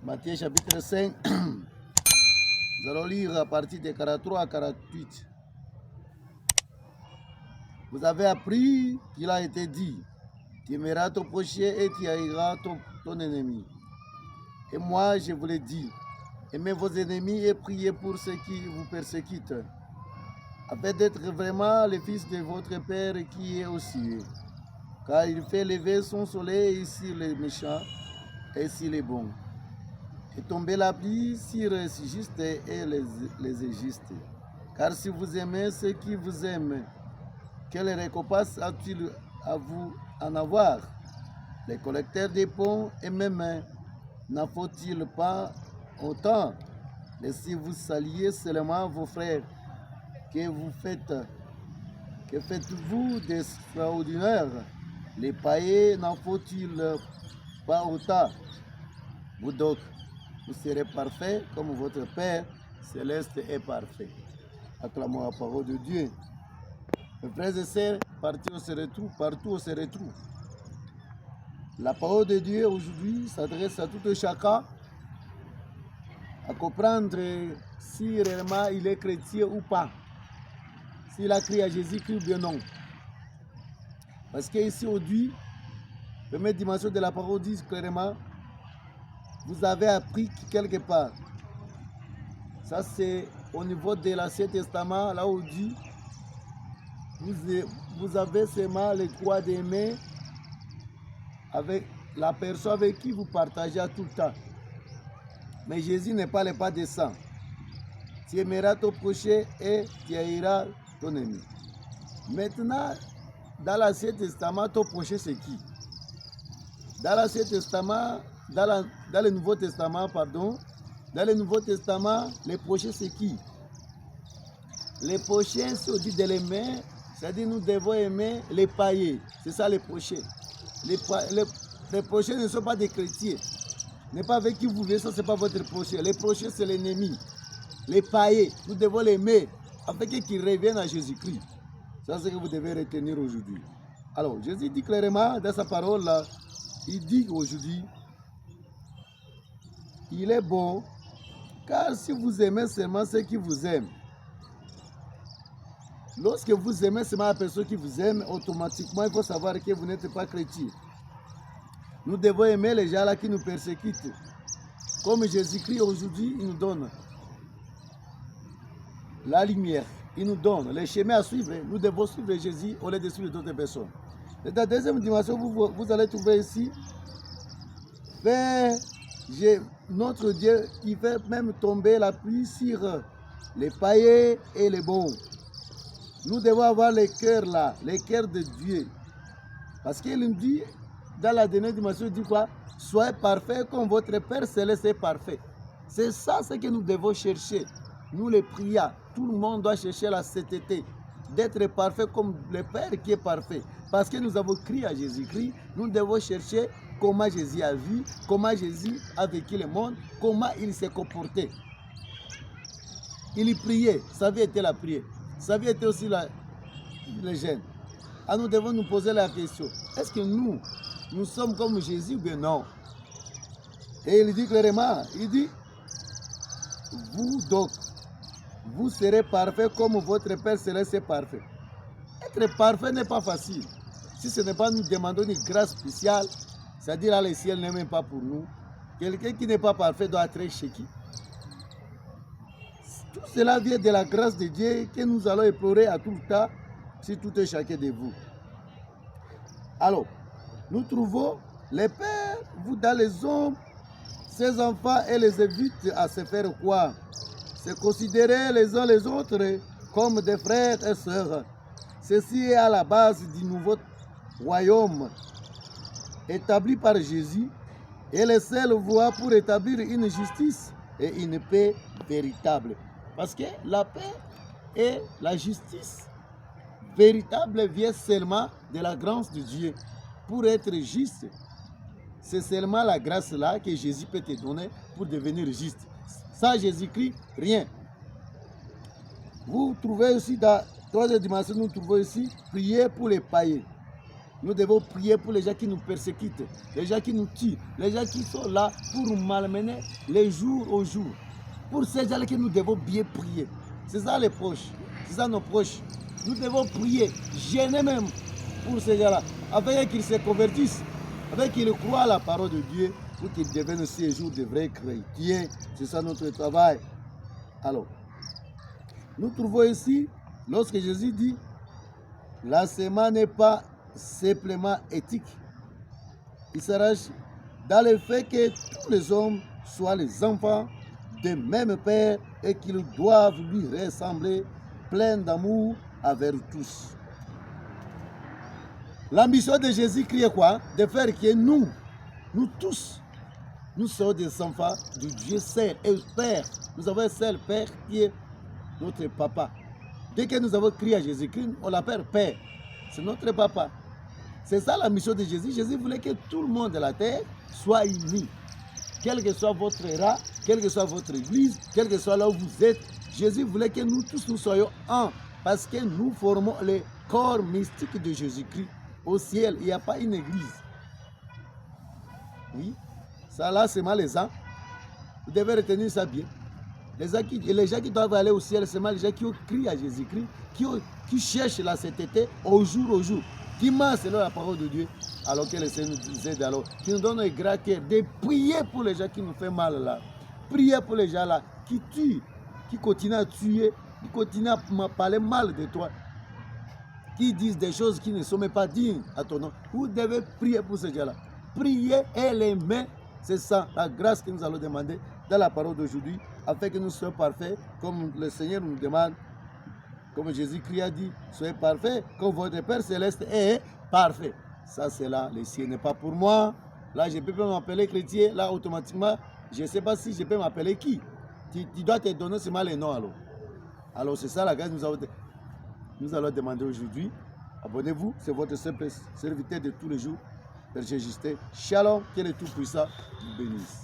Matthieu chapitre 5, nous allons lire à partir de 43 à 48. Vous avez appris qu'il a été dit, tu aimeras ton prochain et tu haïras ton ennemi. Et moi, je vous l'ai dit, aimez vos ennemis et priez pour ceux qui vous persécutent, afin d'être vraiment les fils de votre Père qui est aux cieux. Car il fait lever son soleil sur les méchants et sur les bons, et tomber la pluie sur les justes et les injustes. Car si vous aimez ceux qui vous aiment, quelle récompense a-t-il à vous en avoir? Les collecteurs des ponts et même n'en faut-il pas autant? Et si vous saliez seulement vos frères, que faites-vous d'extraordinaire? Les païens n'en faut-il pas autant? Vous donc, vous serez parfaits comme votre Père céleste est parfait. Acclamons la parole de Dieu. Mes frères et sœurs, partout on se retrouve. La parole de Dieu aujourd'hui s'adresse à tout chacun à comprendre si réellement il est chrétien ou pas, s'il a crié à Jésus-Christ ou bien non. Parce qu'ici aujourd'hui, la première dimension de la parole dit clairement, vous avez appris quelque part. Ça c'est au niveau de l'Ancien Testament, là où dit, vous avez seulement le droit d'aimer avec la personne avec qui vous partagez tout le temps. Mais Jésus ne parle pas de ça. Tu aimeras ton prochain et tu haïras ton ennemi. Maintenant, dans l'Ancien Testament, ton prochain c'est qui? Dans l'Ancien Testament, dans le Nouveau Testament, pardon, dans le Nouveau Testament, les prochains c'est qui? Les prochains, si on dit de l'aimer, c'est-à-dire nous devons aimer les païens. C'est ça les prochains. Les prochains ne sont pas des chrétiens. N'est pas avec qui vous vivez, ça c'est pas votre prochain. Les prochains c'est l'ennemi. Les païens, nous devons l'aimer afin qu'ils reviennent à Jésus-Christ. Ça c'est ce que vous devez retenir aujourd'hui. Alors, Jésus dit clairement dans sa parole là, il dit aujourd'hui, il est bon, car si vous aimez seulement ceux qui vous aiment, lorsque vous aimez seulement la personne qui vous aime, automatiquement il faut savoir que vous n'êtes pas chrétien. Nous devons aimer les gens là qui nous persécutent. Comme Jésus-Christ aujourd'hui, il nous donne la lumière, il nous donne les chemins à suivre. Nous devons suivre Jésus au lieu de suivre d'autres personnes. Et dans la deuxième dimension, vous allez trouver ici, notre Dieu, il fait même tomber la pluie sur les païens et les bons. Nous devons avoir les cœurs là, les cœurs de Dieu. Parce qu'il nous dit, dans la dernière dimension, il dit quoi? Soyez parfaits comme votre Père céleste est parfait. C'est ça ce que nous devons chercher. Nous les prions. Tout le monde doit chercher la sainteté. D'être parfait comme le Père qui est parfait. Parce que nous avons crié à Jésus-Christ, nous devons chercher comment Jésus a vu, comment Jésus a vécu le monde, comment il s'est comporté. Il priait, sa vie était la prière. Sa vie était aussi le jeûne. Alors nous devons nous poser la question, est-ce que nous sommes comme Jésus ou bien non? Et il dit clairement, il dit, vous donc, vous serez parfaits comme votre Père céleste est parfait. Être parfait n'est pas facile. Si ce n'est pas nous demander une grâce spéciale, c'est-à-dire là, le ciel n'est même pas pour nous. Quelqu'un qui n'est pas parfait doit être chez qui? Tout cela vient de la grâce de Dieu que nous allons implorer à tout le temps si tout est chacun de vous. Alors, nous trouvons les pères, vous dans les hommes, ces enfants et les invitent à se faire quoi? Se considérer les uns les autres comme des frères et sœurs. Ceci est à la base du nouveau royaume établi par Jésus et les seules voies pour établir une justice et une paix véritable. Parce que la paix et la justice véritable viennent seulement de la grâce de Dieu. Pour être juste, c'est seulement la grâce là que Jésus peut te donner pour devenir juste. Sans Jésus-Christ, rien. Vous trouvez aussi dans la troisième dimension, nous trouvons ici prier pour les païens. Nous devons prier pour les gens qui nous persécutent, les gens qui nous tuent, les gens qui sont là pour nous malmener les jours au jour. Pour ces gens-là que nous devons bien prier. C'est ça les proches, c'est ça nos proches. Nous devons prier, gêner même pour ces gens-là, afin qu'ils se convertissent, afin qu'ils croient à la parole de Dieu, pour qu'ils deviennent aussi un jour de vrais chrétiens. C'est ça notre travail. Alors, nous trouvons ici, lorsque Jésus dit, l'enseignement n'est pas simplement éthique. Il s'arrache dans le fait que tous les hommes soient les enfants de même Père et qu'ils doivent lui ressembler, pleins d'amour envers tous. L'ambition de Jésus-Christ est quoi? De faire que nous tous, nous sommes des enfants de Dieu seul et Père. Nous avons un seul Père qui est notre papa. Dès que nous avons crié à Jésus-Christ, on l'appelle Père. C'est notre papa. C'est ça la mission de Jésus. Jésus voulait que tout le monde de la terre soit uni. Quel que soit votre race, quelle que soit votre église, quel que soit là où vous êtes, Jésus voulait que nous tous nous soyons un. Parce que nous formons le corps mystique de Jésus-Christ. Au ciel, il n'y a pas une église. Oui, ça là, c'est mal les gens. Vous devez retenir ça bien. Les gens qui doivent aller au ciel, c'est mal les gens qui ont crié à Jésus-Christ, qui cherchent la sainteté au jour, qui marchent selon la parole de Dieu, alors que le Seigneur nous aide alors, qui nous donne un grand cœur de prier pour les gens qui nous font mal là. Prier pour les gens là qui tuent, qui continuent à tuer, qui continuent à parler mal de toi, qui disent des choses qui ne sont même pas dignes à ton nom. Vous devez prier pour ces gens-là. Prier et les mains, c'est ça, la grâce que nous allons demander dans la parole d'aujourd'hui, afin que nous soyons parfaits, comme le Seigneur nous demande, comme Jésus-Christ a dit, soyez parfaits, comme votre Père Céleste est parfait. Ça, c'est là, le ciel n'est pas pour moi. Là, je peux pas m'appeler chrétien, là, automatiquement, je ne sais pas si je peux m'appeler qui. Tu dois te donner seulement les noms, alors. Alors, c'est ça la grâce que nous allons demander aujourd'hui. Abonnez-vous, c'est votre simple serviteur de tous les jours. Père Justin, Shalom, que le Tout-Puissant vous bénisse.